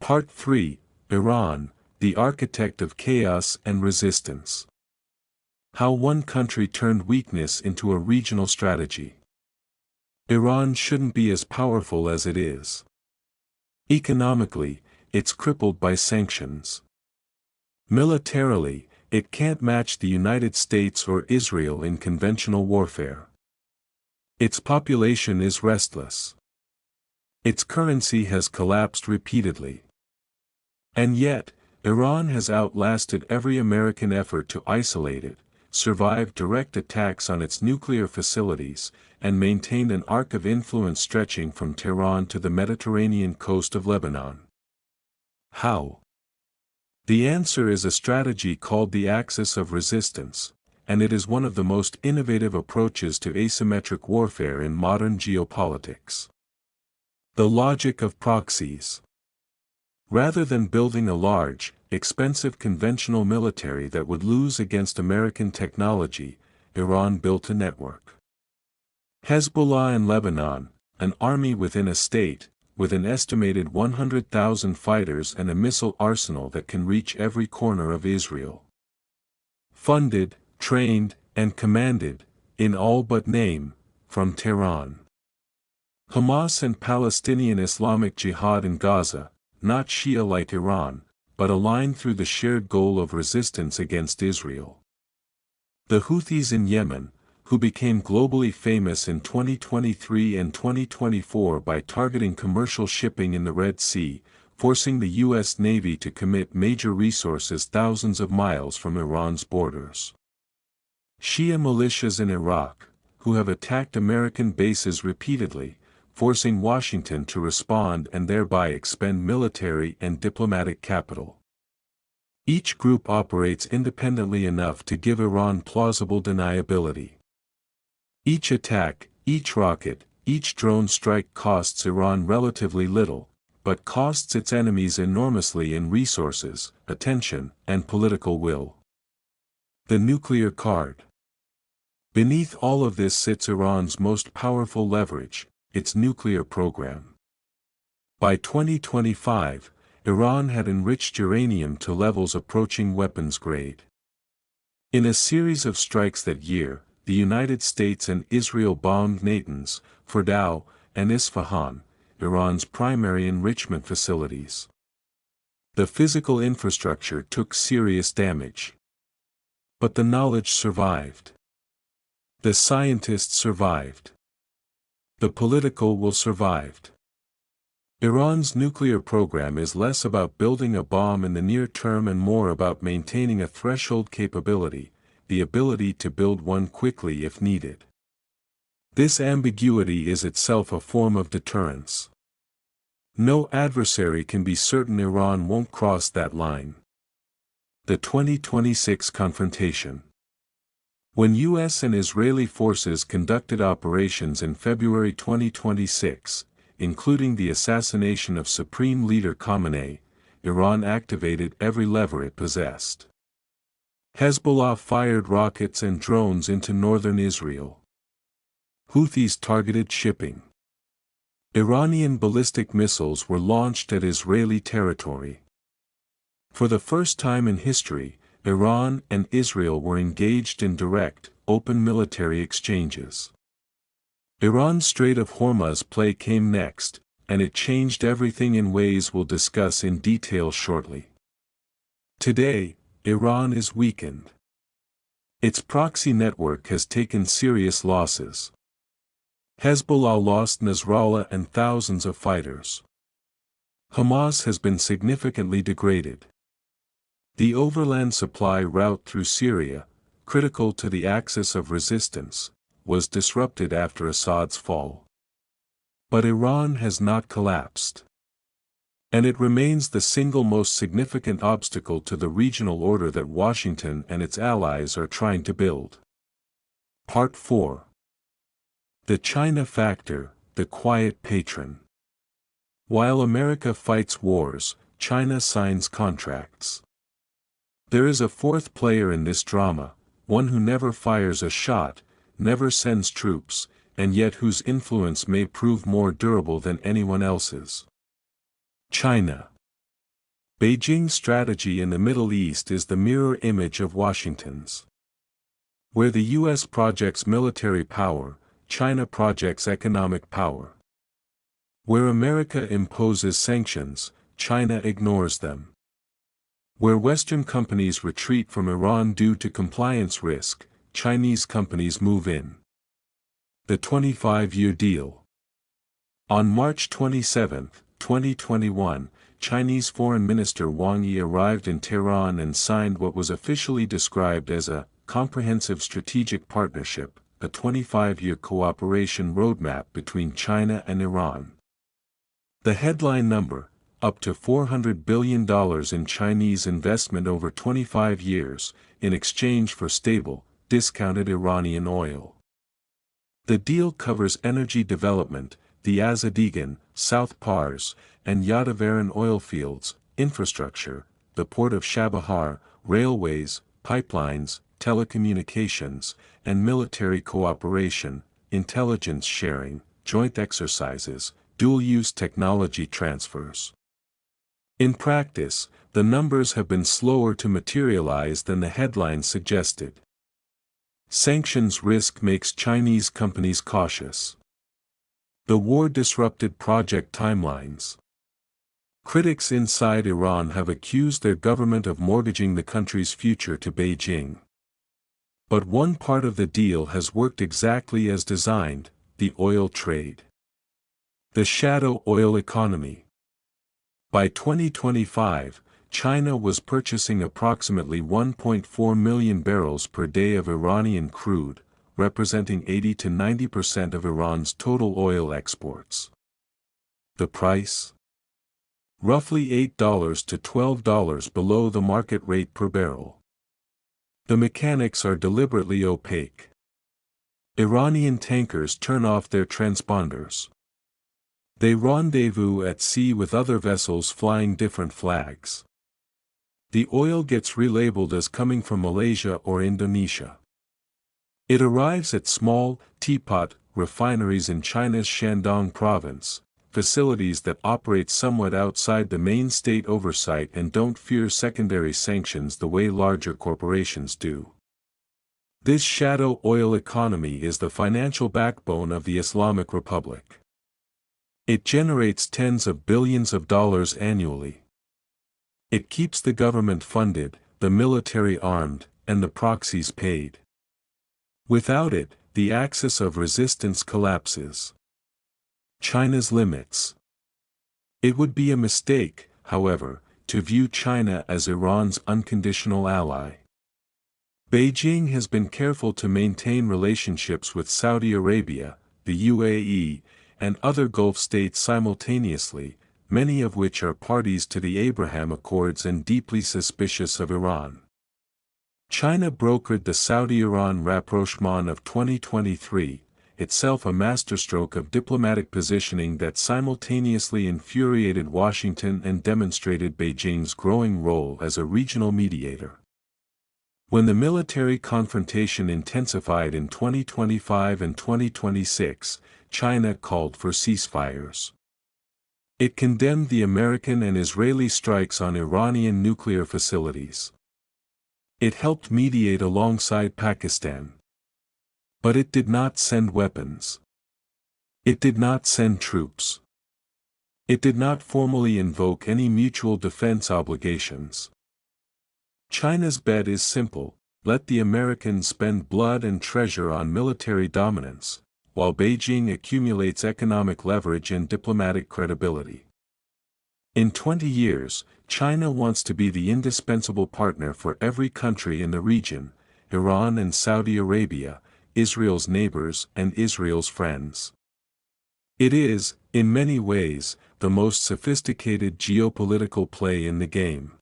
Part 3, Iran, the architect of chaos and resistance. How one country turned weakness into a regional strategy. Iran shouldn't be as powerful as it is. Economically, it's crippled by sanctions. Militarily, it can't match the United States or Israel in conventional warfare. Its population is restless. Its currency has collapsed repeatedly. And yet, Iran has outlasted every American effort to isolate it, survived direct attacks on its nuclear facilities, and maintained an arc of influence stretching from Tehran to the Mediterranean coast of Lebanon. How? The answer is a strategy called the axis of resistance, and it is one of the most innovative approaches to asymmetric warfare in modern geopolitics. The logic of proxies. Rather than building a large, expensive conventional military that would lose against American technology, Iran built a network. Hezbollah in Lebanon, an army within a state, with an estimated 100,000 fighters and a missile arsenal that can reach every corner of Israel. Funded, trained, and commanded, in all but name, from Tehran. Hamas and Palestinian Islamic Jihad in Gaza, not Shia like Iran, but aligned through the shared goal of resistance against Israel. The Houthis in Yemen, who became globally famous in 2023 and 2024 by targeting commercial shipping in the Red Sea, forcing the U.S. Navy to commit major resources thousands of miles from Iran's borders. Shia militias in Iraq, who have attacked American bases repeatedly, forcing Washington to respond and thereby expend military and diplomatic capital. Each group operates independently enough to give Iran plausible deniability. Each attack, each rocket, each drone strike costs Iran relatively little, but costs its enemies enormously in resources, attention, and political will. The nuclear card. Beneath all of this sits Iran's most powerful leverage, its nuclear program. By 2025, Iran had enriched uranium to levels approaching weapons grade. In a series of strikes that year, the United States and Israel bombed Natanz, Fordow, and Isfahan, Iran's primary enrichment facilities. The physical infrastructure took serious damage. But the knowledge survived. The scientists survived. The political will survived. Iran's nuclear program is less about building a bomb in the near term and more about maintaining a threshold capability, the ability to build one quickly if needed. This ambiguity is itself a form of deterrence. No adversary can be certain Iran won't cross that line. The 2026 confrontation. When U.S. and Israeli forces conducted operations in February 2026, including the assassination of Supreme Leader Khamenei, Iran activated every lever it possessed. Hezbollah fired rockets and drones into northern Israel. Houthis targeted shipping. Iranian ballistic missiles were launched at Israeli territory. For the first time in history, Iran and Israel were engaged in direct, open military exchanges. Iran's Strait of Hormuz play came next, and it changed everything in ways we'll discuss in detail shortly. Today, Iran is weakened. Its proxy network has taken serious losses. Hezbollah lost Nasrallah and thousands of fighters. Hamas has been significantly degraded. The overland supply route through Syria, critical to the axis of resistance, was disrupted after Assad's fall. But Iran has not collapsed. And it remains the single most significant obstacle to the regional order that Washington and its allies are trying to build. Part 4. The China Factor, the Quiet Patron. While America fights wars, China signs contracts. There is a fourth player in this drama, one who never fires a shot, never sends troops, and yet whose influence may prove more durable than anyone else's. China. Beijing's strategy in the Middle East is the mirror image of Washington's. Where the U.S. projects military power, China projects economic power. Where America imposes sanctions, China ignores them. Where Western companies retreat from Iran due to compliance risk, Chinese companies move in. The 25-year deal. On March 27, 2021, Chinese Foreign Minister Wang Yi arrived in Tehran and signed what was officially described as a comprehensive strategic partnership, a 25-year cooperation roadmap between China and Iran. The headline number, up to $400 billion in Chinese investment over 25 years, in exchange for stable, discounted Iranian oil. The deal covers energy development, the Azadegan, South Pars, and Yadavaran oil fields, infrastructure, the port of Chabahar, railways, pipelines, telecommunications, and military cooperation, intelligence sharing, joint exercises, dual-use technology transfers. In practice, the numbers have been slower to materialize than the headline suggested. Sanctions risk makes Chinese companies cautious. The war disrupted project timelines. Critics inside Iran have accused their government of mortgaging the country's future to Beijing. But one part of the deal has worked exactly as designed: the oil trade. The shadow oil economy. By 2025, China was purchasing approximately 1.4 million barrels per day of Iranian crude, representing 80 to 90% of Iran's total oil exports. The price? Roughly $8 to $12 below the market rate per barrel. The mechanics are deliberately opaque. Iranian tankers turn off their transponders. They rendezvous at sea with other vessels flying different flags. The oil gets relabeled as coming from Malaysia or Indonesia. It arrives at small, teapot refineries in China's Shandong province, facilities that operate somewhat outside the main state oversight and don't fear secondary sanctions the way larger corporations do. This shadow oil economy is the financial backbone of the Islamic Republic. It generates tens of billions of dollars annually. It keeps the government funded, the military armed, and the proxies paid. Without it, the axis of resistance collapses. China's limits. It would be a mistake, however, to view China as Iran's unconditional ally. Beijing has been careful to maintain relationships with Saudi Arabia, the UAE, and other Gulf states simultaneously, many of which are parties to the Abraham Accords and deeply suspicious of Iran. China brokered the Saudi-Iran rapprochement of 2023, itself a masterstroke of diplomatic positioning that simultaneously infuriated Washington and demonstrated Beijing's growing role as a regional mediator. When the military confrontation intensified in 2025 and 2026, China called for ceasefires. It condemned the American and Israeli strikes on Iranian nuclear facilities. It helped mediate alongside Pakistan. But it did not send weapons. It did not send troops. It did not formally invoke any mutual defense obligations. China's bet is simple: let the Americans spend blood and treasure on military dominance, while Beijing accumulates economic leverage and diplomatic credibility. In 20 years, China wants to be the indispensable partner for every country in the region: Iran and Saudi Arabia, Israel's neighbors and Israel's friends. It is, in many ways, the most sophisticated geopolitical play in the game.